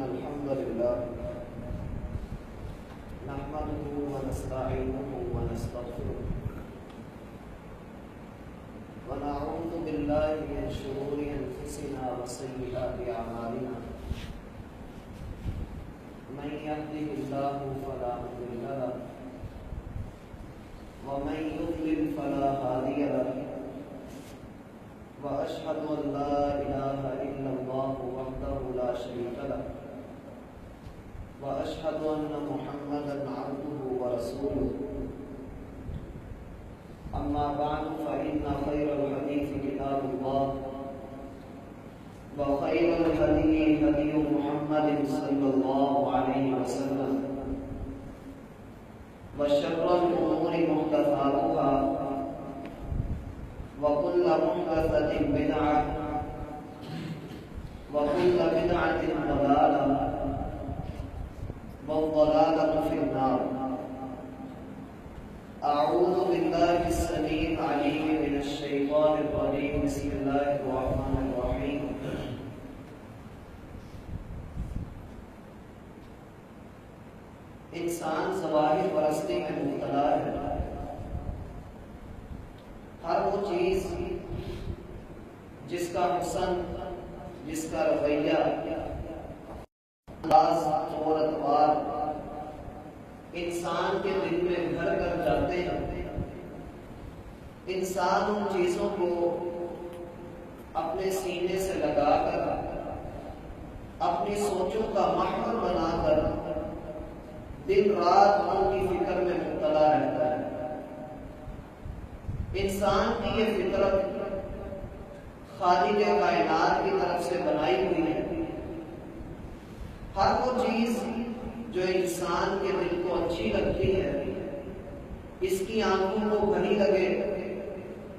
الحمد لله نحمده ونستعينه ونستغفره ونعوذ بالله من شرور أنفسنا وسيئات أعمالنا من يهده الله فلا مضل له ومن يضلل فلا هادي له وأشهد أن لا إله إلا الله وحده لا شريك له وأشهد أن محمدا عبده ورسوله أما بعد فإن خير الحديث كتاب الله وخير الهدي هدي محمد صلى الله عليه وسلم وشر الأمور محدثاتها وكل محدثة بدعة وكل بدعة ضلالة والضلالة في النار. أعوذ بالله السميع العليم من الشيطان الرجيم. بسم الله الرحمن الرحيم. انسان ظواہر پرستی میں مبتلا ہے. ہر وہ چیز جس کا حسن، جس کا رویہ، انداز اور اطوار انسان کے دل میں گھر کر جاتے ہیں، انسان ان چیزوں کو اپنے سینے سے لگا کر اپنی سوچوں کا محور بنا کر دن رات ان کی فکر میں مبتلا رہتا ہے. انسان کی یہ فطرت خالق کائنات کی طرف سے بنائی ہوئی ہے. ہر وہ چیز جو انسان کے دل کو اچھی لگتی ہے، اس کی آنکھوں کو بھلی لگے،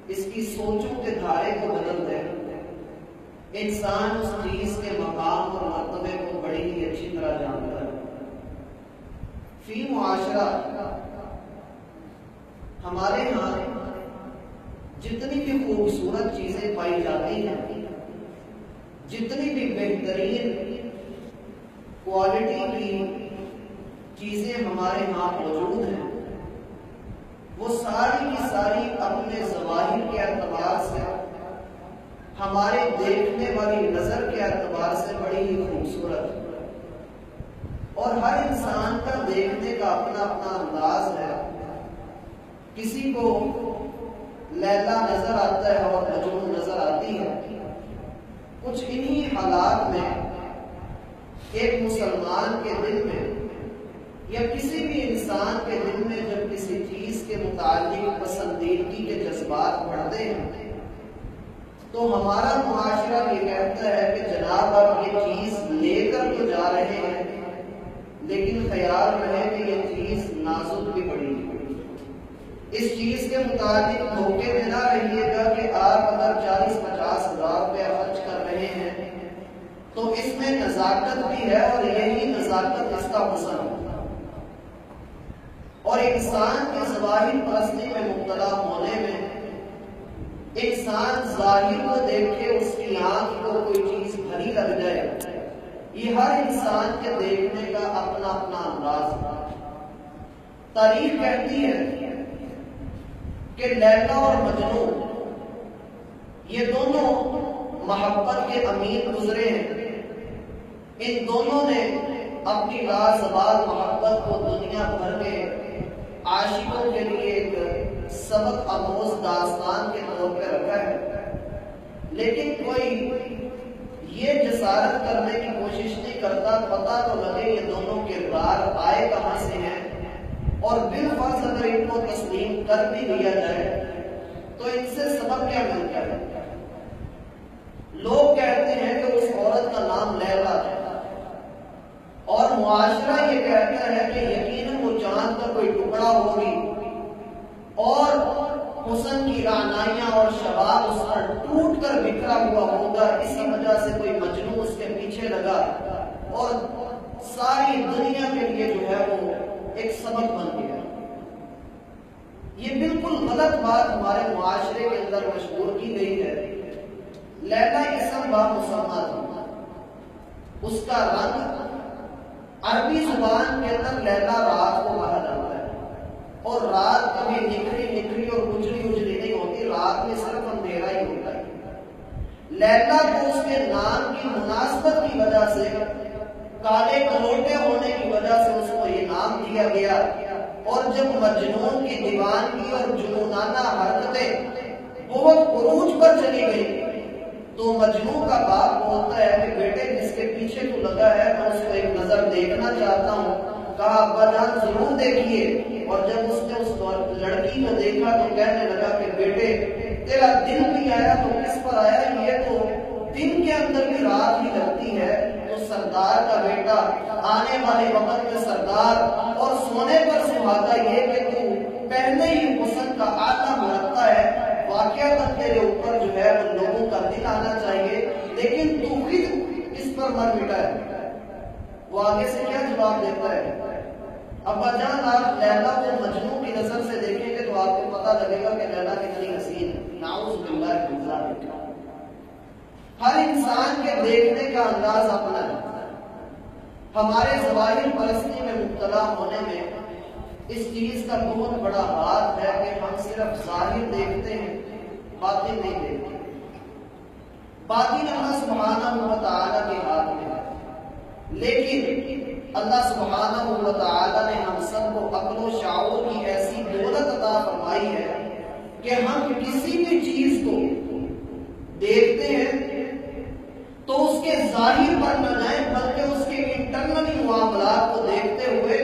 اس کی سوچوں کے دھارے کو بدل دے، انسان اس چیز کے مقام اور مرتبے کو بڑی ہی اچھی طرح جانتا ہے. فی معاشرہ ہمارے ہاں جتنی بھی خوبصورت چیزیں پائی جاتی ہیں، جتنی بھی بہترین کوالٹی کی چیزیں ہمارے ہاں موجود ہیں، وہ ساری کی ساری اپنے ظواہر کے اعتبار سے، ہمارے دیکھنے والی نظر کے اعتبار سے بڑی ہی خوبصورت ہے. اور ہر انسان کا دیکھنے کا اپنا اپنا انداز ہے. کسی کو لیلا نظر آتا ہے اور مجنون نظر آتی ہے. کچھ انہی حالات میں ایک مسلمان کے دل میں یا کسی بھی انسان کے دل میں جب کسی چیز کے متعلق پسندیدگی کے جذبات بڑھتے ہیں تو ہمارا معاشرہ یہ کہتا ہے کہ جناب آپ یہ چیز لے کر تو جا رہے ہیں، لیکن خیال رہے کہ یہ چیز نازک بھی بڑی ہے. اس چیز کے متعلق دھوکے میں نہ رہیے گا کہ آپ اگر 40-50 ہزار روپے خرچ کر رہے ہیں تو اس میں نزاکت بھی ہے، اور یہی نزاکت اس کا حسن ہے. اور انسان کی ظواہر پرستی میں مبتلا ہونے میں انسان ظاہر کو دیکھے اس کی آنکھ کو کوئی چیز بھری لگ جائے، یہ ہر انسان کے دیکھنے کا اپنا اپنا انداز ہے. تاریخ کہتی ہے کہ لیلا اور مجنون یہ دونوں محبت کے امیر گزرے ہیں. ان دونوں نے اپنی لازوال محبت کو دنیا بھر کے عاشقوں کے لیے ایک سبق آموز داستان کے طور پہ رکھا ہے. لیکن کوئی یہ جسارت کرنے کی کوشش نہیں کرتا پتہ تو لگے یہ دونوں کردار آئے کہاں سے ہیں، اور بالفرض اگر ان کو تسلیم کر بھی لیا جائے تو ان سے سبق کیا ملتا ہے. لوگ کہتے ہیں کہ اس عورت کا نام لیلا ہے، اور معاشرہ یہ کہتا ہے کہ یقیناً وہ چاند کا کوئی ٹکڑا ہوگی، اور حسن کی رعنائیاں اور شباب اس پر ٹوٹ کر بکھرا ہوا ہوگا، اسی وجہ سے کوئی مجنون اس کے پیچھے لگا اور ساری دنیا کے لیے جو ہے وہ ایک سبق بن گیا. یہ بالکل غلط بات ہمارے معاشرے کے اندر مشہور کی گئی ہے. لیلا اسم بامسمہ تھا، اس کا رنگ عربی زبان کے اندر لیلا رات کو کہا جاتا ہے، اور رات کبھی نکھری نکھری اور اجڑی اجڑی نہیں ہوتی، رات میں صرف اندھیرا ہی ہوتا ہے۔ لیلا کو اس کے نام کی مناسبت کی وجہ سے، کالے کلوٹے ہونے کی وجہ سے اس کو یہ نام دیا گیا۔ اور جب مجنون کی دیوانگی اور جنونانہ حرکتیں بہت عروج پر چلی گئی تو مجنون کا باپ بولتا ہے کہ بیٹے جس کے پیچھے تو لگا ہے میں اس کو ایک نظر دیکھنا چاہتا ہوں۔ کہا ابا جان ضرور دیکھیے۔ اور جب اس نے اس لڑکی کو دیکھا تو کہنے لگا کہ بیٹے تیرا دن بھی آیا تو کس پر آیا؟ یہ تو دن کے اندر بھی رات ہی لگتی ہے۔ تو سردار کا بیٹا آنے والے وقت میں سردار، اور سونے پر سہاگا یہ کہ تو پہلے ہی حسن کا آتا مرتا ہے، واقعہ تیرے اوپر جو ہے ان لوگوں کا دل آنا چاہیے، لیکن تو خود اس پر مر مٹا ہے۔ وہ آگے سے کیا جواب دیتا ہے؟ ابا جان آپ لیلا کو مجنون کی نظر سے دیکھیں گے تو آپ کو پتہ لگے گا کہ لیلا کتنی حسین ہے۔ نعوذ باللہ من ذالک۔ ہر انسان کے دیکھنے کا انداز اپنا ہے۔ ہمارے ظواہر پرستی میں مبتلا ہونے میں اس چیز کا بہت بڑا ہاتھ ہے کہ ہم صرف ظاہر دیکھتے ہیں، باطن نہیں دیکھتے۔ باطن اللہ سبحانہ و تعالیٰ کے ہاتھ میں ہے، لیکن اللہ سبحانہ و تعالیٰ نے ہم سب کو عقل و شعور کی ایسی دولت عطا فرمائی ہے کہ ہم کسی بھی چیز کو دیکھتے ہیں تو اس کے ظاہر پر نہ جائیں، بلکہ اس کے انٹرنلی معاملات کو دیکھتے ہوئے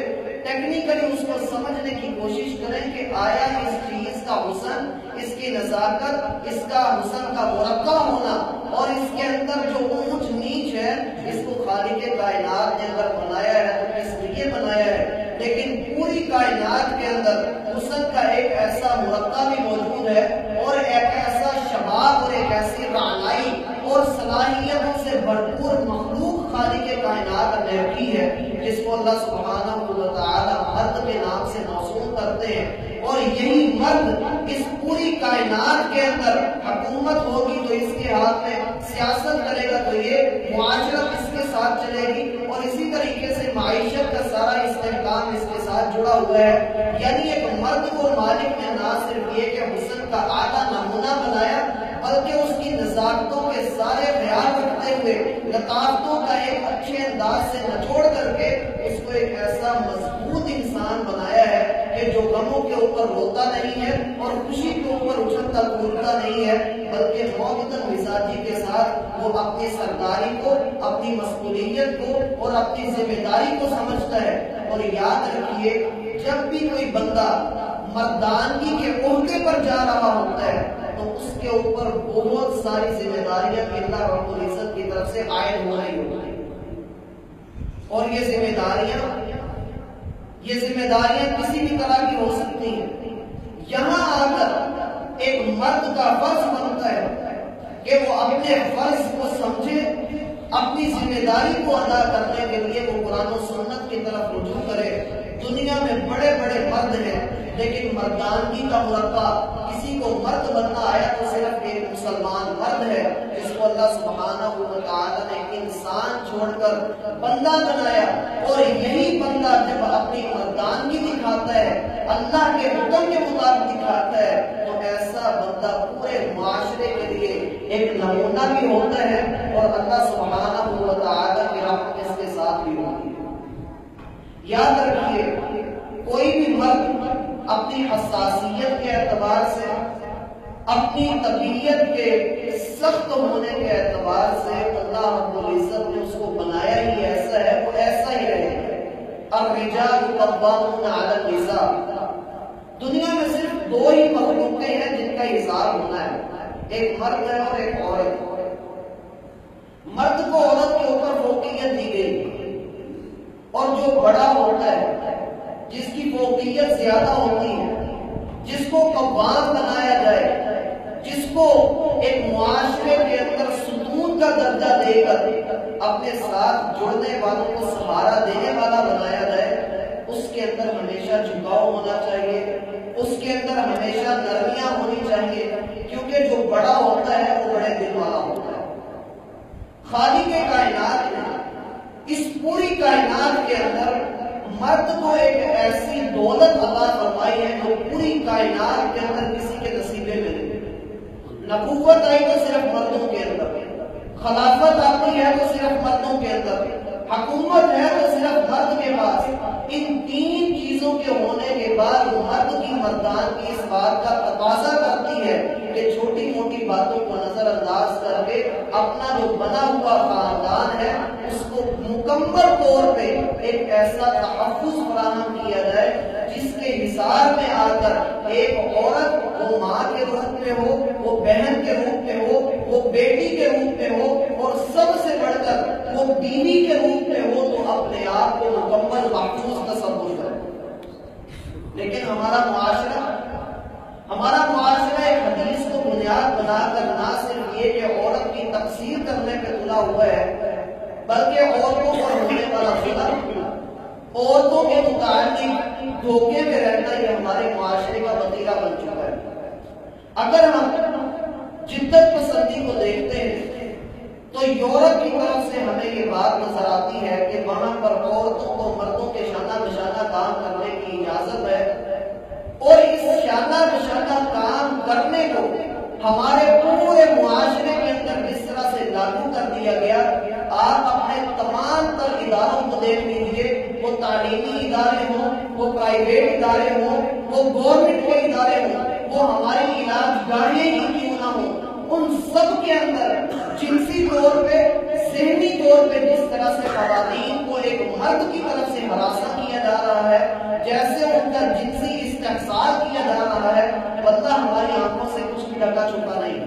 ٹیکنیکلی اس کو سمجھنے کی کوشش کریں کہ آیا اس چیز کا حسن، اس کی نزاکت، اس کا حسن کا مرقع ہونا اور اس کے اندر جو اونچ نیچ ہے، اس کو خالق کائنات نے اگر بنایا ہے تو کس لیے بنایا ہے؟ لیکن پوری کائنات کے اندر حسن کا ایک ایسا مرقع بھی موجود ہے، اور ایک ایسا شباب اور ایک ایسی رعنائی اور صلاحیتوں سے بھرپور مخلوق خالق کائنات نے رکھی ہے، جس کو اللہ سبحانہ و تعالی مرد کے نام سے موسوم کرتے ہیں۔ اور یہی مرد اس پوری کائنات کے اندر حکومت ہوگی تو اس کے ہاتھ میں، سیاست کرے گا تو یہ معاشرت اس کے ساتھ چلے گی، اور اسی طریقے سے معیشت کا سارا استحکام اس کے ساتھ جڑا ہوا ہے۔ یعنی ایک مرد کو مالک نے نہ صرف یہ کہ حسن کا اعلیٰ نمونہ بنایا، بلکہ اس کی نزاکتوں کے سارے خیال رکھتے ہوئے لطافتوں کا ایک اچھے انداز سے نچوڑ کر کے اس کو ایک ایسا مضبوط انسان بنایا ہے کہ جو غموں کے اوپر روتا نہیں ہے اور خوشی کے اوپر اچھلتا کودتا نہیں ہے، بلکہ معتدل مزاجی کے ساتھ وہ اپنی سرداری کو، اپنی مسئولیت کو اور اپنی ذمہ داری کو سمجھتا ہے۔ اور یاد رکھیے جب بھی کوئی بندہ مردانگی کے عہدے پر جا رہا ہوتا ہے تو اس کے اوپر بہت ساری ذمہ داریاں اللہ رب العزت کی طرف سے عائد ہو رہی ہوتی ہیں، اور یہ ذمہ داریاں کسی بھی طرح کی ہو سکتی ہیں۔ یہاں آ کر ایک مرد کا فرض بنتا ہے کہ وہ اپنے فرض کو سمجھے، اپنی ذمہ داری کو ادا کرنے کے لیے وہ قرآن و سنت کی طرف رجوع کرے۔ دنیا میں بڑے بڑے مرد ہیں، لیکن مردانگی کا مرقع کسی کو مرد بننا آیا تو صرف ایک مسلمان مرد ہے جس کو اللہ سبحانہ و تعالی نے انسان چھوڑ کر بندہ بنایا، اور یہی بندہ جب اپنی مردانگی دکھاتا ہے، اللہ کے حکم کے مطابق دکھاتا ہے، تو ایسا بندہ پورے معاشرے کے لیے ایک نمونہ بھی ہوتا ہے، اور اللہ سبحانہ و تعالی کی رحمت اس کے ساتھ بھی ہوتی ہے۔ یاد رکھیے کوئی بھی مرد اپنی حساسیت کے اعتبار سے، اپنی طبیعت کے سخت ہونے کے اعتبار سے اللہ رب العزت نے اس کو بنایا ہی ایسا ہے، وہ ایسا ہی رہے گا۔ الرجال قوامون علی النساء۔ دنیا میں صرف دو ہی مخلوقیں ہیں جن کا اظہار ہونا ہے، ایک مرد ہے اور ایک عورت۔ مرد کو عورت کے اوپر فوقیت دی گئی، اور جو بڑا ہوتا ہے، جس کی فوقیت زیادہ ہوتی ہے، جس کو قوام بنایا جائے، جس کو ایک معاشرے کے اندر ستون کا درجہ دے کر اپنے ساتھ جڑنے والوں کو سہارا دینے والا بنایا جائے، اس کے اندر ہمیشہ جھکاؤ ہونا چاہیے، اس کے اندر ہمیشہ نرمیاں ہونی چاہیے، کیونکہ جو بڑا ہوتا ہے وہ بڑے دل والا ہوتا ہے۔ خالق کائنات نے اس پوری کائنات کے اندر مرد کو ایک ایسی دولت عطا فرمائی ہے جو پوری کائنات کے اندر کسی کے نصیبے میں نہیں۔ نبوت آئی تو صرف مردوں کے اندر، خلافت آتی ہے تو صرف مردوں کے اندر، حکومت ہے تو صرف مرد کے پاس۔ ان تین چیزوں کے ہونے کے بعد مرد کی مردانگی اس بات کا تقاضا کرتی ہے کہ چھوٹی موٹی باتوں کو نظر انداز کر کے اپنا جو بنا ہوا خاندان ہے اس کو مکمل طور پہ ایک ایسا تحفظ فراہم کیا جائے جس کے حصار میں آ کر ایک عورت وہ ماں کے روپ میں ہو، وہ بہن کے روپ میں ہو، وہ بیٹی کے روپ میں ہو، اور سب سے بڑھ کر وہ بیوی کے روپ میں ہو تو اپنے آپ کو مکمل محفوظ تصور کرے۔ لیکن ہمارا معاشرہ ایک حدیث کو بنیاد بنا کر نہ صرف یہ کہ عورت کی تقصیر کرنے پہ تلا ہوا ہے، بلکہ عورتوں پر ہونے والا ظلم، عورتوں کے متعلق دھوکے میں رہنا، یہ ہمارے معاشرے کا وتیرہ بن چکا ہے۔ اگر ہم جدت پسندی کو دیکھتے ہیں تو یورپ کی طرف سے ہمیں یہ بات نظر آتی ہے کہ وہاں پر عورتوں کو مردوں کے شانہ بشانہ کام کرنے کی اجازت ہے، اور اس شانہ بشانہ کام کرنے کو ہمارے پورے معاشرے کے اندر جس طرح سے لاگو کر دیا گیا، آپ اپنے تمام تر اداروں کو دیکھ لیجیے، وہ تعلیمی ادارے ہوں، وہ پرائیویٹ ادارے ہوں، وہ گورنمنٹ کے ادارے ہوں، وہ ہماری علاج گاہیں ہی کیوں نہ ہوں، ان سب کے اندر جنسی طور پہ، ذہنی طور پہ جس طرح سے خواتین کو ایک مرد کی طرف سے ہراساں کیا جا رہا ہے، جیسے ان کا جنسی استحصال کیا جا رہا ہے، واللہ ہماری آنکھوں سے کچھ بھی ڈھکا چھپا نہیں۔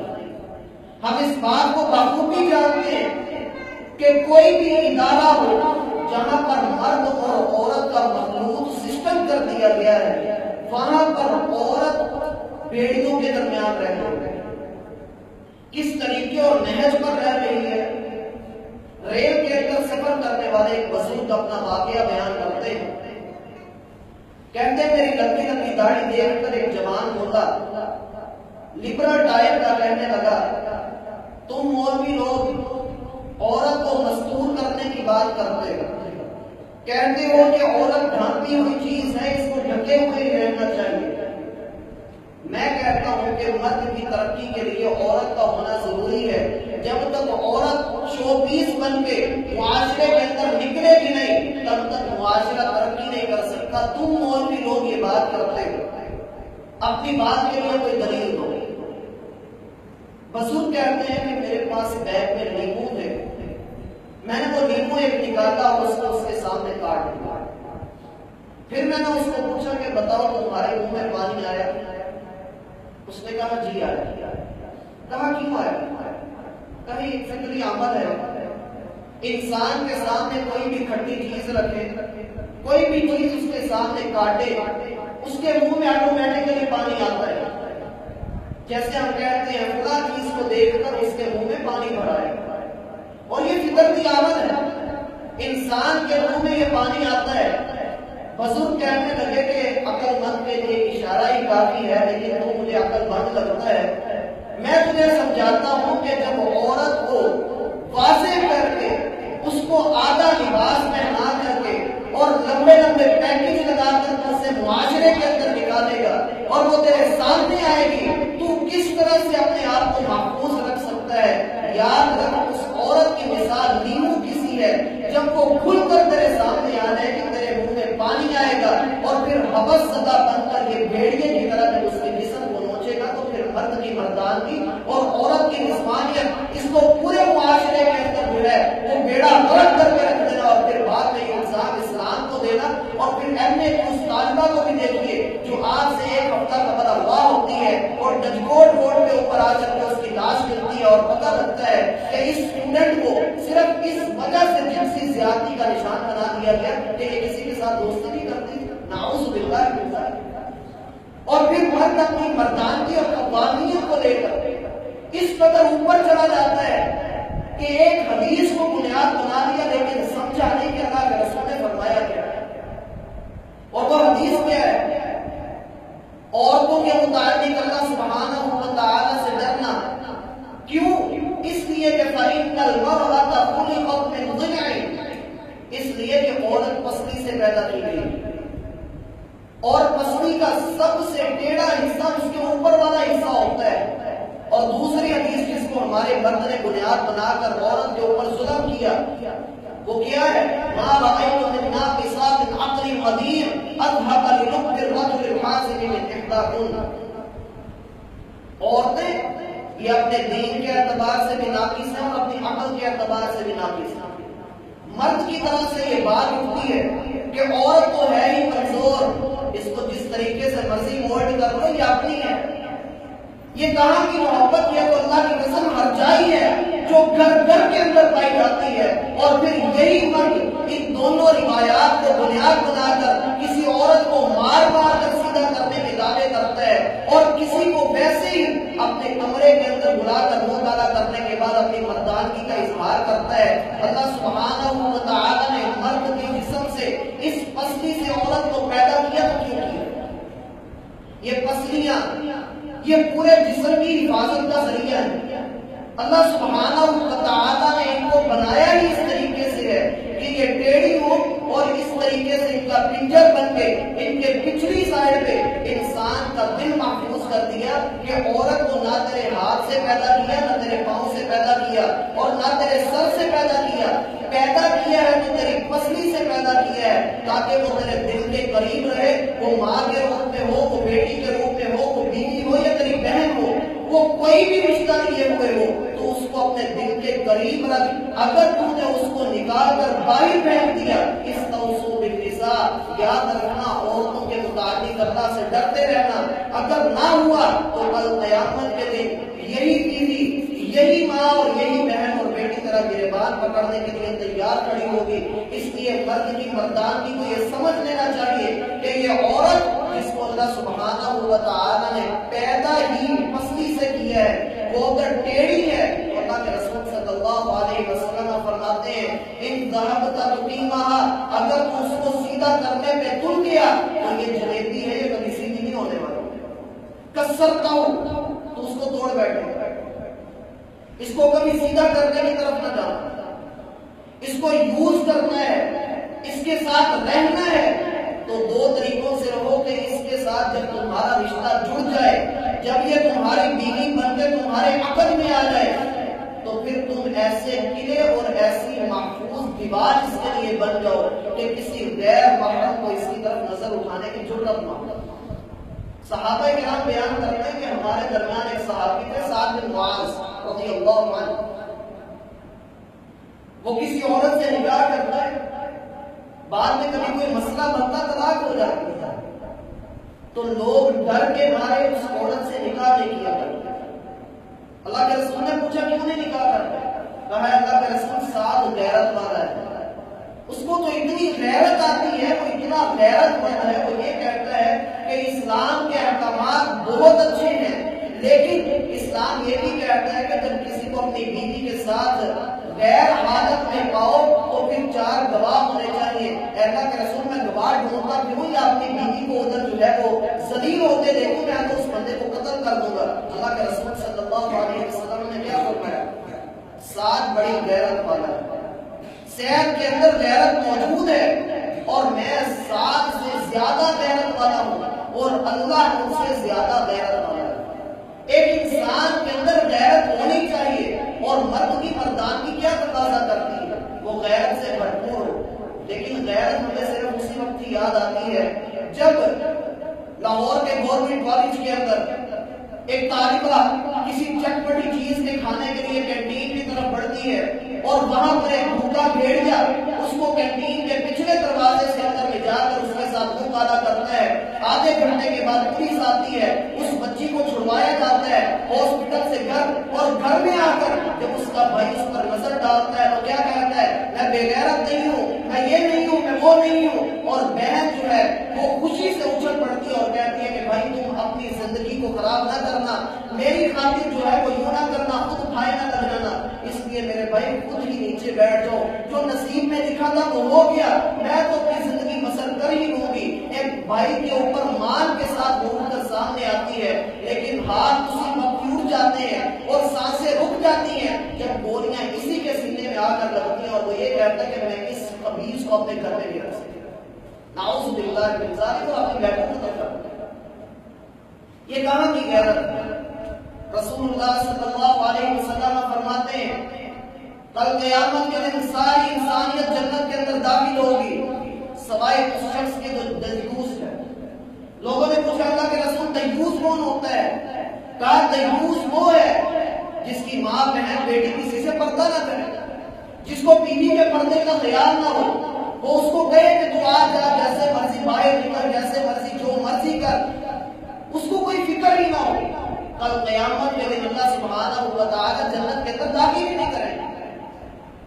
ہم اس بات کو بخوبی جانتے ہیں کہ کوئی بھی ادارہ ہو جہاں پر مرد اور عورت کا مخلوط سسٹم کر دیا گیا ہے، وہاں پر عورت بیڑیوں کے درمیان رہ رہی ہے، کس طریقے اور نہج پر رہ رہی ہے۔ ریل کے اندر سفر کرنے والے ایک بزرگ اپنا واقعہ بیان کرتے ہیں، کہتے ہیں میری لمبی لمبی داڑھی دیکھ کر ایک جوان بولا، لبرل ٹائپ کا، کہنے لگا تم مولوی لوگ عورت کو مستور کرنے کی بات کرتے ہو، کہتے ہو کہ عورت ڈھانپی ہوئی چیز ہے، اس کو ڈھکے ہوئے ہی رہنا چاہیے۔ میں کہتا ہوں کہ مرد کی ترقی کے لیے عورت کا ہونا ضروری ہے، جب تک عورت شو پیس بن کے معاشرے کے اندر نکلے گی نہیں تب تک معاشرہ ترقی نہیں کر سکتا۔ تم مولوی لوگ یہ بات کرتے ہو، اپنی بات کے لیے کوئی دلیل دو۔ بزرگ کہتے ہیں کہ میرے پاس بیگ میں لیمو تھے، میں نے وہ لیمو ایک نکالا اور اس کو اس کے سامنے کاٹ دیا، پھر میں نے اس کو پوچھا کہ بتاؤ تمہارے منہ میں پانی آیا؟ اس نے کہا جی آیا۔ کہا کیوں آیا؟ کہیں فطری عمل ہے، انسان کے سامنے کوئی بھی کھٹی چیز رکھے، کوئی بھی چیز اس کے سامنے کاٹے، اس کے منہ میں آٹومیٹکلی پانی آتا ہے۔ جیسے ہم کہتے ہیں فلاں چیز کو دیکھ کر اس کے منہ میں پانی بھرا ہے، اور یہ فطرتی عمل ہے، انسان کے منہ میں یہ پانی آتا ہے۔ بزرگ کہنے لگے کہ عقل مند کے لیے اشارہ ہی کافی ہے، لیکن تو مجھے عقل مند لگتا ہے۔ میں تجھے سمجھاتا ہوں کہ جب عورت کو واضح کر کے، اس کو آدھا لباس پہنا کر کے اور لمبے لمبے پیکج لگا کر اسے معاشرے کے اندر نکالے گا اور وہ تیرے سامنے آئے گی، تو کس طرح سے اپنے آپ کو محفوظ رکھ سکتا ہے؟ یاد رکھ، اس عورت کی مثال لیمو کسی ہے، جب وہ کھل کر تیرے سامنے آ جائے گی تیرے منہ میں پانی آئے گا، اور پھر حبس زدہ بن کر یہ بھیڑیے کی طرح جب اس کے جسم کو نوچے گا تو پھر مرد کی مردانگی اور عورت کی نسوانیت اس کو پورے معاشرے کے اندر جو ہے وہ بیڑا غرق کر کے رکھ دینا، اور پھر بعد میں انسان اسلام کو دینا۔ اور پھر ایم اے اس طالبہ کو بھی دیکھیے جو آج سے ایک ہفتہ قبل اغوا ہوتی ہے اور ڈجکوٹ روڈ کے اوپر آ کر کے اس کی لاش ملتی ہے، اور پتہ لگتا ہے کہ اس اسٹوڈنٹ کو صرف اس وجہ سے جنسی زیادتی کا نشان بنا دیا گیا کہ یہ کسی کے ساتھ دوستی نہیں کرتی، نعوذ باللہ من ذالک۔ اور پھر مرد اپنی مردانگی اور قوانیت کو لے کر اس قدر اوپر چلا جاتا ہے کہ ایک حدیث کو بنیاد بنا لیا، لیکن سمجھا نہیں کہ اللہ کے رسول نے فرمایا کیا ہے، اور وہ حدیث کیا ہے؟ عورتوں کے متعلق اللہ سبحانہ و تعالی سے ڈرنا۔ کیوں؟ اس لیے کہ فَإِنَّ الْمَرْأَةَ خُلِقَتْ مِنْ ضِلْعٍ، اس لیے کہ عورت پسلی سے پیدا کی گئی اور پسلی کا سب سے ٹیڑھا حصہ اس کے اوپر والا حصہ ہوتا ہے. اور دوسری حدیث جس کو ہمارے مرد نے بنیاد بنا کر عورت کے اوپر ظلم کیا وہ کیا ہے؟ ما رأيت من ناقصات عقل قدير اضحك للب الرجل الحاسب من احداهن. عورتیں یہ اپنے دین کے اعتبار سے بھی ناقص ہیں اور اپنی عقل کے اعتبار سے بھی ناقص ہیں. مرد کی طرف سے یہ بات اٹھتی ہے کہ عورت تو ہے ہی کمزور، اس کو جس طریقے سے مرضی مولڈ کر لو یہ اپنی ہے. یہ کہاں کی محبت ہے؟ تو اللہ کی قسم ہرجائی ہے جو گھر گھر کے اندر پائی جاتی ہے. اور پھر یہی مرد ان دونوں روایات کو بنیاد بنا کر کسی عورت کو مار مار کر سیدھا کرنے کے دعوے کرتا ہے اور کسی کو ویسے ہی اپنے کمرے کے اندر بلا کر منہ کالا کرنے کے بعد اپنی مردانگی کا اظہار کرتا ہے. اللہ سبحانہ و تعالی نے مرد کے جسم سے اس پسلی سے عورت کو پیدا کیا تو کیوں کیا؟ یہ پسلیاں یہ پورے جسم کی حفاظت کا ذریعہ ہے. اللہ سبحانہ و تعالی نے ان کو بنایا ہی اس طریقے سے ہے کہ یہ ٹیڑھی ہو اور اس طریقے سے ان کا پنجر بن کے ان کے پچھلی سائڈ پہ انسان کا دل محفوظ کر دیا کہ عورت کو نہ تیرے ہاتھ سے پیدا کیا، نہ تیرے پاؤں سے پیدا کیا اور نہ تیرے سر سے پیدا کیا ہے تو تیری پسلی سے پیدا کیا ہے تاکہ وہ تیرے دل کے قریب رہے. وہ ماں کے روپ میں ہو، وہ بیٹی کے روپ میں ہو، وہ بیوی ہو یا تیری بہن ہو، وہ کوئی بھی رشتہ لیے ہوئے ہو تو اس کو اپنے دل کے قریب رکھ. اگر تم نے اس کو نکال کر باہر پھینک دیا استوصوا بالنساء، یاد رکھنا عورتوں کے متعلق اللہ سے ڈرتے رہنا. اگر نہ ہوا تو کل قیامت کے دن یہی بیوی، یہی ماں اور یہی بہن اور بیٹی طرح گریبان پکڑنے کے لیے تیار کھڑی ہوگی. اس لیے مرد کی مردانگی کو یہ سمجھ لینا چاہیے کہ یہ عورت جس کو اللہ سبحانہ و تعالی نے پیدا ہی پسلی سے کیا ہے وہ اگر ٹیڑھی ہے تو اللہ کے رسول صلی اللہ علیہ وسلم فرماتے ہیں ان ذهبت تقیمها، اگر تو اس کو سیدھا کرنے پہ تل گیا تو یہ جلیبی ہے، یہ کبھی سیدھی نہیں ہونے والی. کسرتا ہوں تو اس کو توڑ بیٹھے، اس کو کبھی سیدھا کرنے کی طرف نہ جانا، اس کو یوز کرنا ہے، اس کے ساتھ رہنا ہے تو دو طریقوں سے رہو کہ اس کے ساتھ جب تمہارا رشتہ جڑ جائے، جب یہ تمہاری بیوی بن کے تمہارے عقد میں آ جائے تو پھر تم ایسے قلعے اور ایسی محفوظ دیوار اس کے لیے بن جاؤ کہ کسی غیر محرم کو اس کی طرف نظر اٹھانے کی جرأت نہ ہو. صحابہ کرام بیان کرتے ہیں کہ ہمارے درمیان ایک صحابی تھے سعد بن معاذ رضی اللہ عنہ. وہ کسی عورت سے نکاح کرتا ہے، بعد میں کبھی کوئی مسئلہ بنتا طلاق ہو جاتی ہے تو لوگ ڈر کے مارے اس عورت سے نکاح نہیں کیا کرتے. اللہ کے رسول نے پوچھا کیوں نہیں نکاح کرتے؟ کہا ہے اللہ کے رسول سعد غیرت والا ہے، اس کو تو اتنی غیرت آتی ہے، وہ اتنا غیرت مند ہے، وہ یہ کہتا ہے کہ اسلام کے احکامات بہت اچھے ہیں لیکن اسلام یہ بھی کہتا ہے کہ جب کسی کو اپنی بیوی کے ساتھ غیر حالت میں پاؤ تو پھر 4 گواہ ہونے چاہیے. اللہ کے رسول میں گواہ ڈھونڈتا کیوں یا اپنی بیوی کو ادھر جو ہے وہ ذلیل ہوتے دیکھوں میں تو اس بندے کو قتل کر دوں گا. اللہ کے رسول صلی اللہ علیہ وسلم نے کیا فرمایا؟ سعد بڑی غیرت والا ہے، صحت کے اندر غیرت موجود ہے اور میں سعد سے زیادہ غیرت والا ہوں اور اللہ مجھ سے زیادہ غیرت والا ہے. ایک انسان کے اندر غیرت ہونی چاہیے اور مرد کی مردانگی کیا تقاضا کرتی ہے؟ وہ غیرت سے بھرپور ہو. لیکن غیرت مجھے صرف اسی وقت یاد آتی ہے جب لاہور کے گورنمنٹ کالج کے اندر ایک طالبہ کسی چٹپٹی چیز کے کھانے کے لیے کینٹین کی طرف بڑھتی ہے اور وہاں پر ایک بھوکا بھیڑیا اس کو کینٹین کے پچھلے دروازے سے اندر لے جا کر اس کے ساتھ منہ کالا کرتا ہے. آدھے گھنٹے کے بعد پولیس آتی ہے، اس بچی کو چھڑوایا جاتا ہے ہاسپٹل سے گھر، اور گھر میں آ کر جب اس کا بھائی اس پر نظر ڈالتا ہے تو کیا کہتا ہے؟ میں بے غیرت نہیں ہوں، میں یہ نہیں ہوں، میں وہ نہیں ہوں. اور بہن جو ہے وہ خوشی سے اچھل پڑتی ہے اور کہتی ہے کہ بھائی تم اپنی زندگی کو خراب نہ کرنا، میری خاطر جو ہے وہ یوں نہ کرنا، خود بھائی نہ لگ جانا، اس لیے میرے بھائی خود ہی نیچے بیٹھ جاؤ، جو نصیب میں لکھا تھا وہ ہو گیا، میں تو اپنی زندگی بسر کر ہی لوں گی. ایک بھائی کے اوپر مان کے ساتھ بول کر سامنے آتی ہے لیکن ہاتھ اسی وقت ٹوٹ جاتے ہیں اور سانسیں رک جاتی ہیں جب گولیاں اسی کے سینے میں آ کر لگتی ہیں اور وہ یہ کہتا ہے کہ میں اس خبیث کو اپنے گھر میں نہیں رکھ سکتے. نعوذ باللہ من ذالک، اور اپنی بیٹوں کو دفع کر. یہ کہاں کی غیرت ہے؟ رسول اللہ صلی اللہ علیہ وسلم فرماتے ہیں کل قیامت کے دن ساری انسانیت جنت کے اندر داخل ہوگی سوائے اس شخص کے جو دیوس ہے. لوگوں نے پوچھا اللہ کے رسول دیوس کون ہوتا ہے؟ کہا دیوس وہ ہے جس کی ماں بہن بیٹی کسی سے پردہ نہ کرے، جس کو بیوی کے پردے کا خیال نہ ہو، وہ اس کو کہے کہ تو آ جا، جیسے مرضی باہر نکل، جیسے مرضی جو مرضی کر، اس کو کوئی فکر ہی نہ ہو. کل قیامت کے دن اللہ سبحانہ و تعالی جنت کے اندر داخل ہی نہیں کریں گے.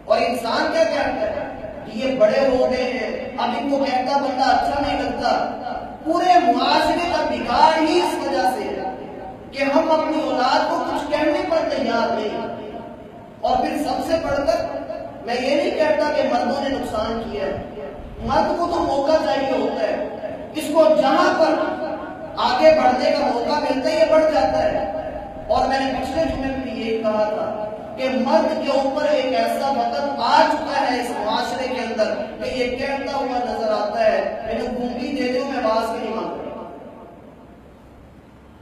اور انسان کیا کہتا ہے کہ یہ بڑے ہو گئے ہیں، اب ان کو کہتا بندہ اچھا نہیں لگتا. پورے معاشرے کا بگاڑ ہی اس وجہ سے ہے کہ ہم اپنی اولاد کو کچھ کہنے پر تیار نہیں. اور پھر سب سے بڑھ کر میں یہ نہیں کہتا کہ مردوں نے نقصان کیا ہے، مرد کو تو موقع چاہیے ہوتا ہے، اس کو جہاں پر آگے بڑھنے کا موقع ملتا ہے یہ بڑھ جاتا ہے. اور میں نے پچھلے جمعے میں بھی یہ کہا تھا کہ مرد کے اوپر ایک ایسا وقت آ چکا ہے اس معاشرے کے اندر کہ یہ کہتا ہوا نظر آتا ہے میں گونگی دے دوں میں آواز کی نہیں مانگ رہا.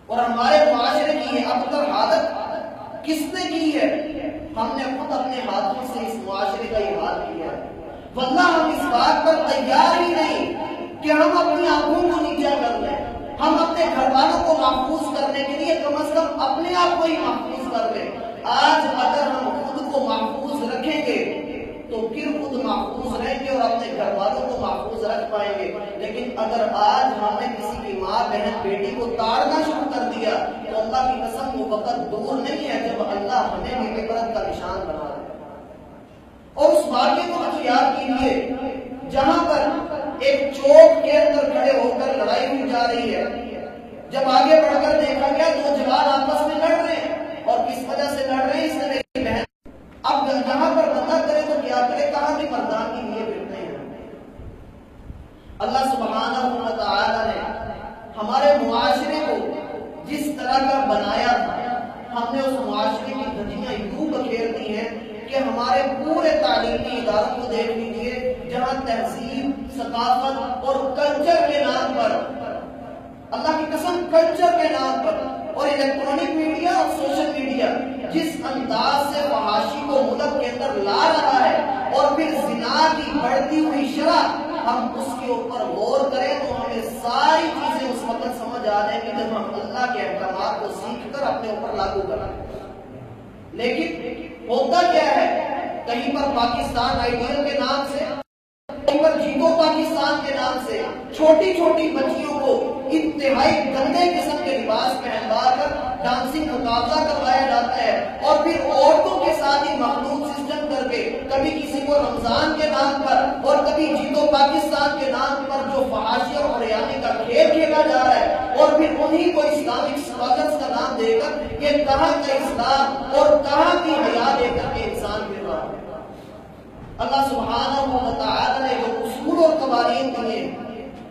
اور ہمارے معاشرے کی یہ اب تک حالت کس نے کی ہے؟ ہم نے خود اپنے ہاتھوں سے اس معاشرے کا یہ حال کیا ہے. واللہ ہم اس بات پر تیار ہی نہیں کہ ہم اپنی آنکھوں کو نیچا کر لیں. ہم اپنے گھر والوں کو محفوظ کرنے کے لیے کم از کم اپنے آپ کو ہی محفوظ کر لیں. آج اگر ہم خود کو محفوظ رکھیں گے تو پھر خود محفوظ رہیں گے اور اپنے گھر والوں کو محفوظ رکھ پائیں گے. لیکن اگر آج ہم نے کسی کی ماں بہن بیٹی کو تاڑنا شروع کر دیا تو اللہ کی قسم وہ وقت دور نہیں ہے جب اللہ ہمیں بھی عبرت کا نشان بنا دے. اور اس واقعے کو مجھے یاد کیجیے جہاں پر ایک چوک کے اندر کھڑے ہو کر لڑائی ہوئی جا رہی ہے. جب آگے بڑھ کر دیکھا گیا دو جوان آپس میں لڑ رہے ہیں اور کس وجہ سے لڑ رہے ہیں اس نے میری بہن. اب جہاں پر بندہ کرے تو کیا کرے، کہاں بھی مردان کی لیے پھرتے ہیں. اللہ سبحانہ و تعالی نے ہمارے معاشرے کو جس طرح کا بنایا تھا ہم نے اس معاشرے کی دھجیاں یوں بکھیر دی ہیں کہ ہمارے پورے تعلیمی اداروں کو دیکھ لیجیے جہاں تہذیب، ثقافت اور کلچر کے نام پر، اللہ کی قسم کلچر کے نام پر، اور الیکٹرانک میڈیا اور سوشل میڈیا جس انداز سے فحاشی کو ملک کے اندر لا رہا ہے اور پھر زنا کی بڑھتی ہوئی شرح، ہم اس کے اوپر غور کریں تو ہمیں ساری چیزیں اس وقت سمجھ آ جائیں گی جب ہم اللہ کے احکامات کو سیکھ کر اپنے اوپر لاگو کریں. لیکن ہوتا کیا ہے، کہیں پر پاکستان آئیڈیل کے نام سے، کہیں پر جیتو پاکستان کے نام سے چھوٹی چھوٹی بچیوں کو انتہائی گندے قسم کے لباس پہنوا کر ڈانسنگ مقابلہ کروایا جاتا ہے اور پھر عورتوں کے ساتھ ہی مخلوط سسٹم کر کے کبھی کسی کو رمضان کے نام پر اور کبھی جیتو پاکستان کے نام پر جو فحاشی اور عریانی کا کھیل کھیلا جا رہا ہے اور پھر انہی کو اسلامک سلوگنز کا نام دے کر یہ کہاں کا اسلام اور کہاں کی حیا دے کر کے انسان پھر رہا ہے. اللہ سبحانہ و تعالی نے جو اصول اور قوانین دیے،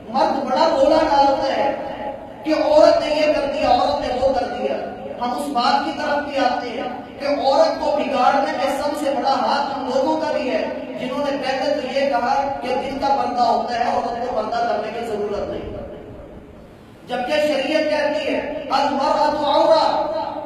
مرد بڑا رولا ڈالتا ہے کہ عورت نے یہ کر دیا، عورت نے وہ کر دیا. ہم اس بات کی طرف بھی آتے ہیں کہ عورت کو بگاڑنے میں سب سے بڑا ہاتھ ہم لوگوں کا بھی ہے جنہوں نے پہلے تو یہ کہا کہ دل کا پردہ ہوتا ہے، عورت کو پردہ کرنے کی ضرورت نہیں، جبکہ شریعت کہتی ہے المرأۃ عورہ،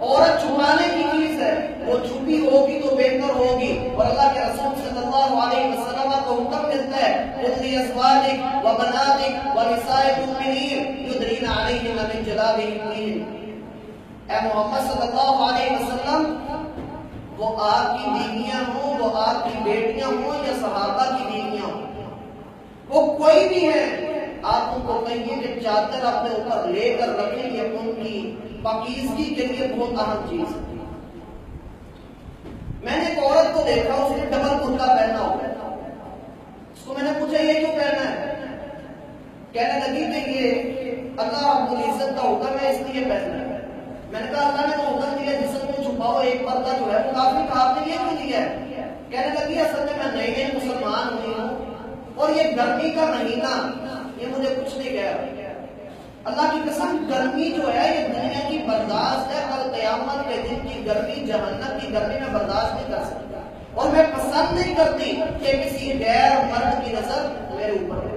عورت چھپانے کی چیز ہے، وہ چھپی ہوگی تو بہتر ہوگی. اور اللہ کے رسول صلی اللہ علیہ وسلم کو حکم ملتا ہے قل لأزواجک وبناتک ونساء المؤمنین یدنین علیہن من جلابیبہن. اے محمد صلی اللہ علیہ وسلم، وہ آپ کی بیویاں ہوں، وہ آپ کی بیٹیاں ہوں یا صحابہ کی بیویاں ہوں، وہ کوئی بھی ہے، آپ ان کو کہیے کہ چادر اپنے اوپر لے کر رکھیں، یہ ان کی پاکیزگی کے لیے بہت اہم چیز ہے. میں نے ایک عورت کو دیکھا، اس نے ڈبل کرتا پہنا ہوا ہے. اس کو میں نے پوچھا یہ کیوں پہنا ہے؟ کہنے لگی کہ یہ اللہ رب العزت کا حکم ہے اس لیے پہننا ہے. میں نے کہا اللہ نے تو حکم دیا جسم کو چھپاؤ، ایک پردہ جو ہے وہ کافی کہا، آپ نے یہ کیوں دیا ہے؟ کہنے لگی اصل میں نئی نئی مسلمان ہوئی ہوں اور یہ گرمی کا مہینہ یہ مجھے کچھ نہیں کہہ. اللہ کی قسم گرمی جو ہے یہ دنیا کی برداشت ہے، کل قیامت کے دن کی گرمی، جہنم کی گرمی میں برداشت نہیں کر سکتا. اور میں پسند پسند نہیں کرتی کہ کسی غیر مرد کی نظر میرے اوپر ہے۔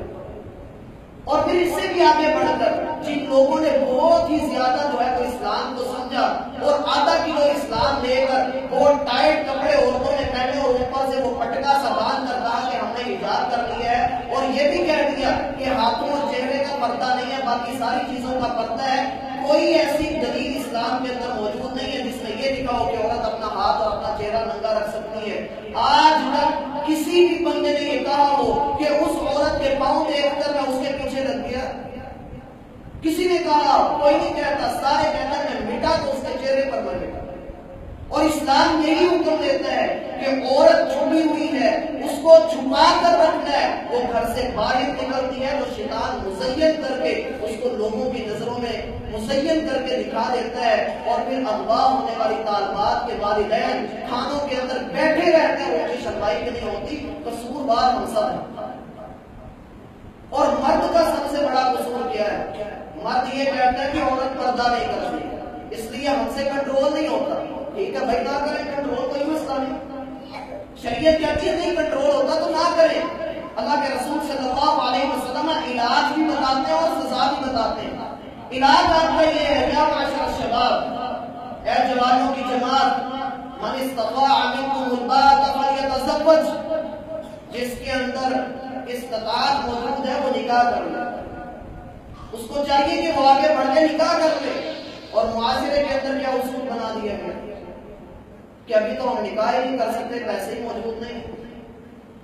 اور پھر اس سے بھی آگے بڑھ کر جن لوگوں نے بہت ہی زیادہ جو ہے وہ اسلام کو سمجھا اور آدھا کلو اسلام لے کر بہت ٹائٹ کپڑے عورتوں نے پہنے اور اوپر سے وہ پٹکا سا باندھ کر کہا کہ ہم نے حجاب کر لیا ہے اور یہ بھی کہہ دیا کہ ہاتھوں اور چہرے کا پردہ نہیں ہے، باقی ساری چیزوں کا پردہ ہے، کوئی ایسی دلیل اسلام کے اندر موجود نہیں ہے جس میں یہ لکھا ہو کہ عورت اپنا ہاتھ اور اپنا چہرہ ننگا رکھ سکتی ہے۔ آج تک کسی بھی بندے نے یہ کہا ہو کہ اس عورت کے پاؤں دیکھ کر میں اس کے پیچھے لگ گیا؟ کسی نے کہا؟ کوئی نہیں کہتا، سارے کہتا ہے میں مٹا تو اس کے چہرے پر مر مٹا۔ اور اسلام یہی حکم دیتا ہے کہ عورت چھپی ہوئی ہے اس کو چھپا کر رکھنا ہے، وہ گھر سے باہر نکلتی ہے تو شیطان مزین کر کے اس کو لوگوں کی نظروں میں مزین کر کے دکھا دیتا ہے، اور پھر اغوا ہونے والی طالبات کے والدین کھانوں کے اندر بیٹھے رہتے ہیں، ان کی شرمائی بھی نہیں ہوتی، قصوروار ہم سب ہیں۔ اور مرد کا سب سے بڑا قصور کیا ہے؟ مرد یہ کہتا ہے کہ عورت پردہ نہیں کرتی، اس لیے ہم سے کنٹرول نہیں ہوتا۔ ٹھیک ہے بھائی، نہ کریں کنٹرول، کوئی مسئلہ نہیں، شریعت کہتی ہے نہیں کنٹرول ہوتا تو نہ کریں۔ اللہ کے رسول صلی اللہ علیہ وسلم علاج بھی بتاتے ہیں اور سزا بھی بتاتے ہیں۔ علاج آپ کا یہ ہے، یا معاشر الشباب، اے جوانوں کی جماعت، من استطاع منکم الباءۃ فلیتزوج، جس کے اندر استطاعت موجود ہے وہ نکاح کر لے، اس کو چاہیے کہ وہ آگے بڑھ کے نکاح کر لے۔ اور معاشرے کے اندر کیا اصول بنا دیا گیا کہ ابھی تو ہم نکاح ہی نہیں کر سکتے، پیسے ہی موجود نہیں،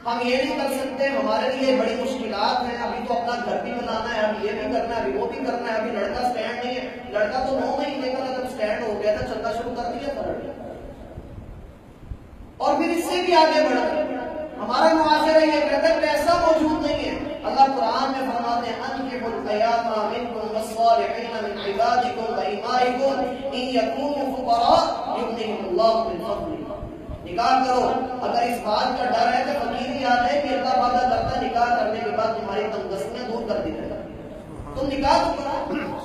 ہم یہ نہیں کر سکتے، ہمارے لیے بڑی مشکلات ہیں، ابھی تو اپنا گھر بھی بنانا ہے، ابھی یہ بھی کرنا ہے، ابھی وہ بھی کرنا ہے، ابھی لڑکا سٹینڈ نہیں ہے۔ لڑکا تو 9 مہینے کا جب سٹینڈ ہو گیا تھا چلنا شروع کر دیا تھا لڑکا۔ اور پھر اس سے بھی آگے بڑھ کر ہمارا معاشرہ یہ کہتا ہے پیسہ موجود نہیں ہے۔ اللہ قرآن میں فرماتے ہیں انکحوا الایام منکم والصالحین من عبادکم وامائکم ان یکونوا فقراء یغنیہم اللہ من فضلہ، نکاح کرو اگر اس بات کا ڈر ہے کہ فقیری آ جائے کہ اللہ وعدہ کرتا ہے نکاح کرنے کے بعد تمہاری تنگستیاں دور کر دی جائے گا، تم نکاح تو کرو۔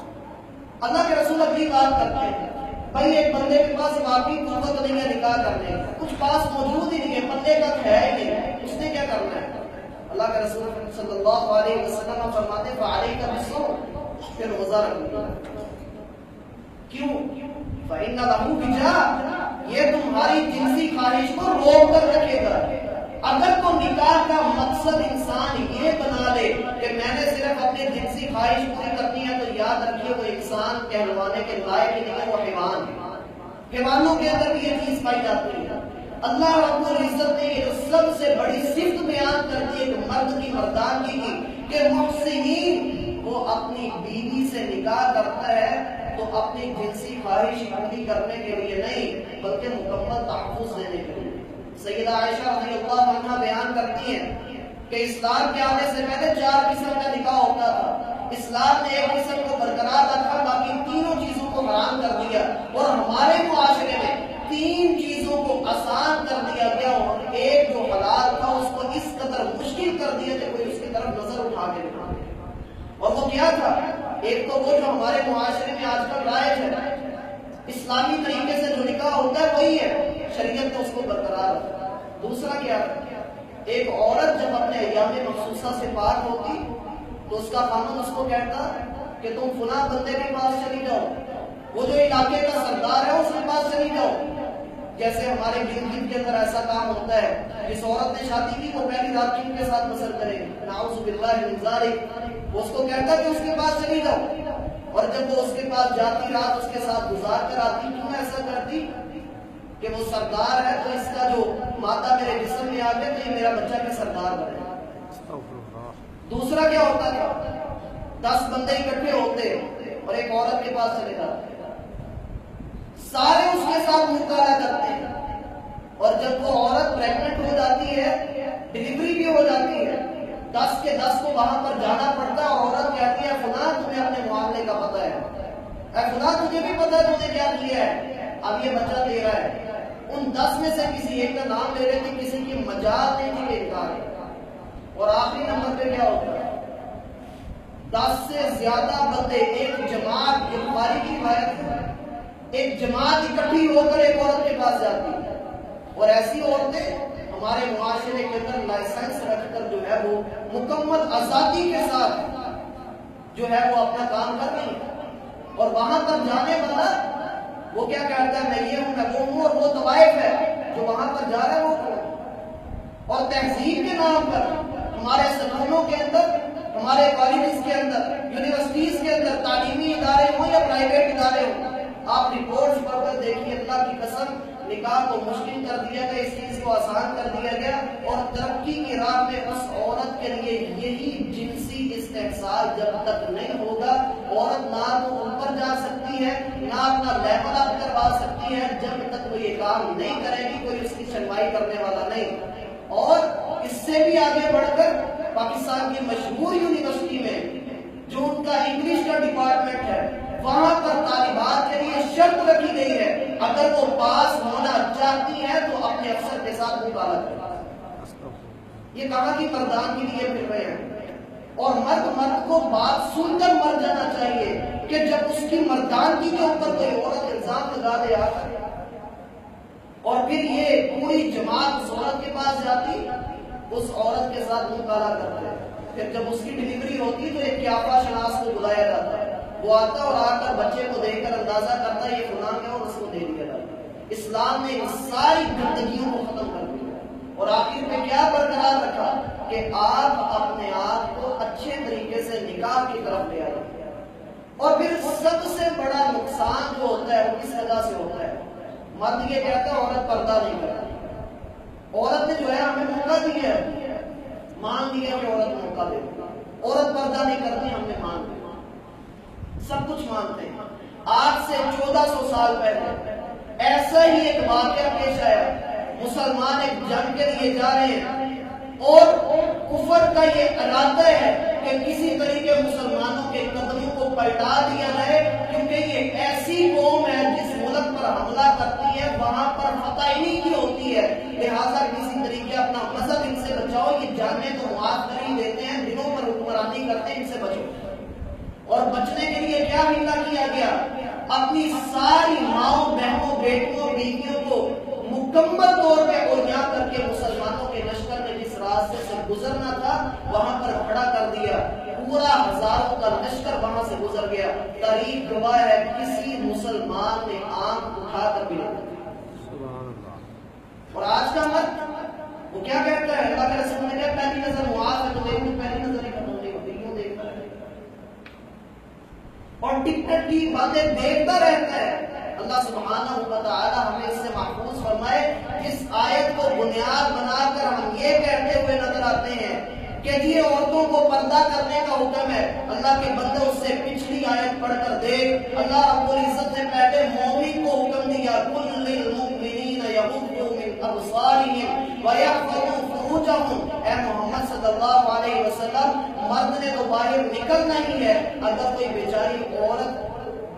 اللہ کے رسول اپنی بات کرتے ہیں، بھائی ایک بندے کے پاس واقعی قوت نہیں ہے نکاح کرنے کا، کچھ پاس موجود ہی نہیں ہے، بندے کا ہے ہی نہیں، اس نے کیا کرنا ہے؟ اللہ کے رسول صلی اللہ علیہ وسلم فرماتے ہیں فعلیک بالصوم، پھر روزہ رکھو۔ کیوں؟ فإن له وجاء، یہ تمہاری جنسی خواہش کو روک کر رکھے گا۔ اگر تو نکاح کا مقصد انسان یہ بنا لے کہ میں نے صرف اپنی جنسی خواہش پوری کرنی ہے، تو یاد رکھیے وہ انسان کہلوانے کے لائق ہی نہیں ہے، وہ حیوان ہے۔ حیوانوں کے اندر بھی یہ چیز پائی جاتی ہے۔ اللہ رب العزت نے یہ سب سے بڑی صفت بیان کر دی ہے کہ مرد کی مردانگی کی، کہ محسنین وہ اپنی بیوی سے نکاح کرتا ہے تو اپنی جنسی خواہش پوری کرنے کے لیے نہیں بلکہ مکمل تحفظ دینے کے لیے۔ سیدہ عائشہ رضی اللہ عنہ بیان کرتی ہیں کہ اسلام کے آنے سے پہلے 4 قسم کا نکاح ہوتا تھا، اسلام نے ایک قسم کو برقرار رکھا، باقی تینوں چیزوں کو حرام کر دیا، اور ہمارے معاشرے میں 3 چیزوں کو آسان کر دیا گیا، اور ایک جو حلال تھا اس کو اس قدر مشکل کر دیا کہ کوئی اس کی طرف نظر اٹھا کے دکھا دے۔ اور وہ کیا تھا؟ ایک تو وہ جو ہمارے معاشرے میں آج کل رائج ہے، اسلامی طریقے سے جو نکاح ہوتا ہے وہی ہے، شریعت نے اس کو برقرار رکھا۔ دوسرا کیا ہے؟ ایک عورت جب اپنے ایام مخصوصہ سے پاک ہوتی تو اس کا قانون اس کو کہتا کہ تم فلاں بندے کے پاس چلی جاؤ، وہ جو علاقے کا سردار ہے اس کے پاس چلی جاؤ۔ جیسے ہمارے گلگت کے اندر ایسا کام ہوتا ہے، جس عورت نے شادی کی وہ پہلی رات کن کے ساتھ بسر کرے گی، نعوذ باللہ من ذالک، وہ اس کو کہتا کہ اس کے پاس چلی جاؤ، اور جب وہ اس کے پاس جاتی رات اس کے ساتھ گزار کر آتی، کیوں ایسا کرتی؟ کہ وہ سردار ہے تو اس کا جو مادہ میرے جسم میں آ گیا تو یہ میرا بچہ کے سردار بنے۔ دوسرا کیا ہوتا تھا؟ 10 بندے اکٹھے ہوتے اور ایک عورت کے پاس چلے جاتے، سارے اس کے ساتھ مکالمہ کرتے ہیں، اور جب وہ عورت پریگننٹ ہو جاتی ہے، ڈلیوری بھی ہو جاتی ہے، 10 کے 10 کو وہاں پر جانا پڑتا ہے، اور عورت کہتی ہے فلاں تمہیں اپنے معاملے کا پتہ ہے، اے فلاں تجھے بھی پتہ ہے تم نے کیا کیا ہے، اب یہ بچہ دے رہا ہے۔ ان 10 میں سے کسی ایک کا نام لے رہے تھے، کسی کی مجال نہیں تھی کہ انکار ہے، اور آخری نمبر پہ کیا ہوتا ہے؟ 10 سے زیادہ بندے ایک جماعت، بخاری کی روایت ہے، ایک جماعت اکٹھی ہو کر ایک عورت کے پاس جاتی ہے، اور ایسی عورتیں ہمارے معاشرے کے اندر لائسنس رکھ کر جو ہے وہ مکمل آزادی کے ساتھ جو ہے وہ اپنا کام کر رہی ہے، اور وہاں پر جانے والا وہ کیا کہتا ہے میں یہ ہوں میں وہ ہوں، اور وہ طوائف ہے جو وہاں پر جا رہا ہے وہ کون؟ اور تہذیب کے نام پر ہمارے سکولوں کے اندر، ہمارے کالجز کے اندر، یونیورسٹیز کے اندر، تعلیمی ادارے ہوں یا پرائیویٹ ادارے ہوں، آپ رپورٹس پڑھ کر دیکھیے، اللہ کی قسم نکاح کو مشکل کر دیا گیا، اس چیز کو آسان کر دیا گیا، اور ترقی کی راہ میں اس عورت کے لیے یہی جنسی استحصال جب تک نہیں ہوگا، عورت نہ تو اوپر جا سکتی ہے نہ اپنا لیول اپ کروا سکتی ہے، جب تک وہ یہ کام نہیں کرے گی کوئی اس کی سنوائی کرنے والا نہیں۔ اور اس سے بھی آگے بڑھ کر پاکستان کی مشہور یونیورسٹی میں جو ان کا انگلش کا ڈپارٹمنٹ ہے، وہاں پر طالبات کے لیے شرط رکھی گئی ہے اگر وہ پاس ہونا چاہتی ہے تو اپنے افسر کے ساتھ مطالعہ کرے۔ یہ کہاں کی مردان کے لیے پھر رہے ہیں، اور مرد کو بات سن کر مر جانا چاہیے کہ جب اس کی مردانگی کے اوپر کوئی عورت الزام لگا دے آتا ہے، اور پھر یہ پوری جماعت اس عورت کے پاس جاتی، اس عورت کے ساتھ مطالعہ کرتے ہیں، پھر جب اس کی ڈلیوری ہوتی تو ایک قیافہ شناس کو بلایا جاتا ہے، وہ آتا اور آ کر بچے کو دیکھ کر اندازہ کرتا ہے یہ فلاں ہے اور اس کو دے دیا جاتا ہے۔ اسلام نے اس ساری گندگیوں کو ختم کر دیا اور آخر میں کیا برقرار رکھا کہ آپ اپنے آپ کو اچھے طریقے سے نکاح کی طرف لے آئے۔ اور پھر سب سے بڑا نقصان جو ہوتا ہے وہ کس وجہ سے ہوتا ہے؟ مرد یہ کہتا ہے عورت پردہ نہیں کرتی، عورت نے جو ہے ہمیں موقع دیا ہے، مان دیا کہ عورت موقع دے، عورت پردہ نہیں کرتی، ہم نے مان دیا، سب کچھ مانتے ہیں۔ آج سے 1400 سال پہلے ایسا ہی ایک واقعہ پیش آیا، مسلمان ایک جنگ کے لیے جا رہے ہیں اور کفر کا یہ ارادہ ہے کہ کسی طریقے مسلمانوں کے قدموں کو پلٹا دیا جائے، کیونکہ یہ ایسی قوم ہے جس ملک پر حملہ کرتی ہے وہاں پر فتح انہی کی ہوتی ہے، لہٰذا کسی طریقے اپنا مذہب ان سے بچاؤ، یہ جانیں تو معاف کر ہی دیتے ہیں، دلوں پر حکمرانی کرتے ہیں، ان سے بچو۔ اور بچنے کے لیے کیا حملہ کیا گیا؟ اپنی ساری ماؤں بہنوں بیٹیوں بیویوں کو مکمل طور پہ عریاں کر کے مسلمانوں کے لشکر نے جس راستے سے گزرنا تھا وہاں پر کھڑا کر دیا، پورا ہزاروں کا لشکر وہاں سے گزر گیا۔ تاریخ گواہ ہے کسی مسلمان نے آنکھ اٹھا کر بھی نہیں۔ اور آج کا مرد وہ کیا کہتا ہے؟ اللہ کے رسول نے کہا پہلی نظر معاف ہے تو دیکھو، پہلی نظر ہی ختم نہیں ہوتی، یوں دیکھتا ہے اور ٹک ٹک کی باتیں دیکھتا رہتا ہے۔ اللہ سبحانہ و تعالی ہمیں اس سے محفوظ فرمائے۔ اس آیت کو بنیاد بنا کر ہم یہ کہتے ہوئے نظر آتے ہیں کہ یہ عورتوں کو پردہ کرنے کا حکم ہے، اللہ کے بندے اس سے پچھلی آیت پڑھ کر دیکھ، اللہ رب العزت نے پہلے مومن کو حکم دیا قُلْ لِلْمُؤْمِنِينَ يَغُضُّوا مِنْ أَبْصَارِهِمْ وَيَحْفَظُوا فُرُوجَهُمْ۔ اے محمد صلی اللہ علیہ وسلم، مرد نے تو باہر نکلنا ہی ہے، اگر کوئی بیچاری عورت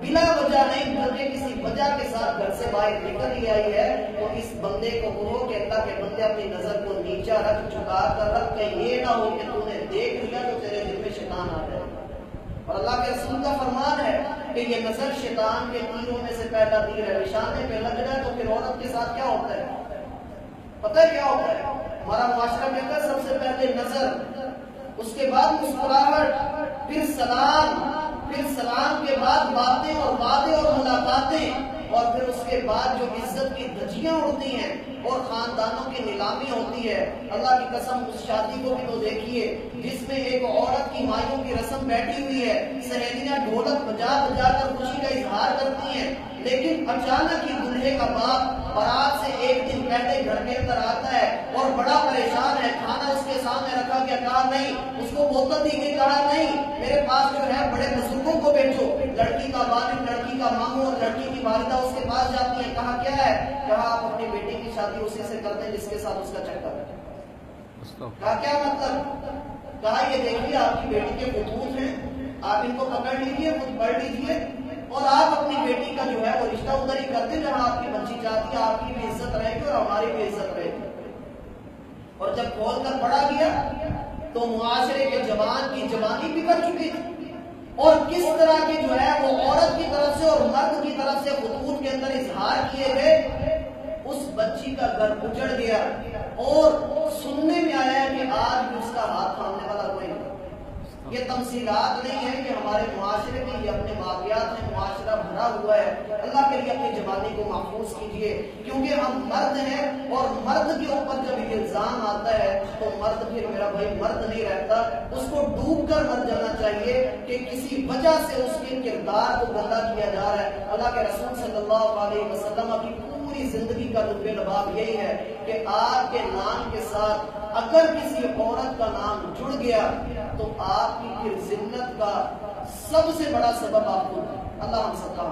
بلا وجہ نہیں بلکہ کسی وجہ کے ساتھ گھر سے باہر نکل ہی آئی ہے تو اس بندے کو کہو کہ اللہ کے بندے اپنی نظر کو نیچا رکھ، جھکا کر رکھ، کہ یہ نہ ہو کہ تو نے دیکھ لیا تو تیرے دل میں شیطان آ جائے۔ اور اللہ کے رسول کا فرمان ہے کہ یہ نظر شیطان کے تیروں میں سے پہلا تیر ہے، نشانے پہ لگ جائے تو پھر عورت کے ساتھ کیا ہوتا ہے؟ پتہ ہے کیا ہوتا ہے؟ ہمارا معاشرہ کہتا ہے سب سے پہلے نظر، اس کے بعد مسکراہٹ، پھر سلام کے بعد باتیں اور وعدے اور ملاقاتیں، اور پھر اس کے بعد جو عزت کی دھجیاں اڑتی ہیں اور خاندانوں کی نیلامی ہوتی ہے۔ اللہ کی قسم اس شادی کو بھی تو دیکھیے جس میں ایک عورت کی مائیوں کی رسم بیٹھی ہوئی ہے، سہیلیاں ڈھولک بجا بجا کر خوشی کا اظہار کرتی ہیں، لیکن اچانک ہی دلہے کا باپ بارات سے ایک دن پہلے گھر کے اندر آتا ہے اور بڑا پریشان ہے، کھانا اس کے سامنے رکھا گیا، کہا نہیں، اس کو بوتل دی گئی، کہا نہیں، میرے پاس جو ہے بڑے بزرگوں کو بھیجو۔ لڑکی کا والد، لڑکی کا ماموں اور لڑکی کی والدہ اس کے پاس جاتی ہے، کہا کیا ہے؟ کہا آپ اپنی بیٹی کی شادی اسی سے کرتے ہیں جس کے ساتھ اس کا چکر ہے۔ کہا کیا مطلب؟ کہا یہ دیکھیے آپ کی بیٹی کے خطوط ہیں، آپ ان کو پکڑ لیجیے، خود پڑھ لیجیے اور آپ اپنی بیٹی کا جو ہے وہ رشتہ ادھر ہی کرتے جہاں آپ کی بچی چاہتی ہے، آپ کی بھی عزت رہے گی اور ہماری بھی عزت رہے گی۔ اور جب کھول کر پڑھا گیا تو معاشرے کے جوان کی جوانی بگڑ چکی تھی اور کس طرح کی جو ہے وہ عورت کی طرف سے اور مرد کی طرف سے خطوط کے اندر اظہار کیے گئے، اس بچی کا گھر اجڑ گیا اور یہ تمثیلات نہیں ہے، یہ ہمارے معاشرے کی، یہ اپنے واقعات میں معاشرہ بھرا ہوا ہے۔ اللہ کے لیے اپنی جوانی کو محفوظ کیجئے، کیونکہ ہم مرد ہیں اور مرد کے اوپر جب یہ الزام آتا ہے تو مرد پھر میرا بھائی مرد نہیں رہتا، اس کو ڈوب کر مر جانا چاہیے کہ کسی وجہ سے اس کے کردار کو گندا کیا جا رہا ہے۔ اللہ کے رسول صلی اللہ علیہ وسلم کی پوری زندگی کا لب لباب یہی ہے کہ آپ کے نام کے ساتھ اگر کسی عورت کا نام جڑ گیا تو آپ کی پھر ذلت کا سب سے بڑا سبب آپ کو، اللہ ہم سب کا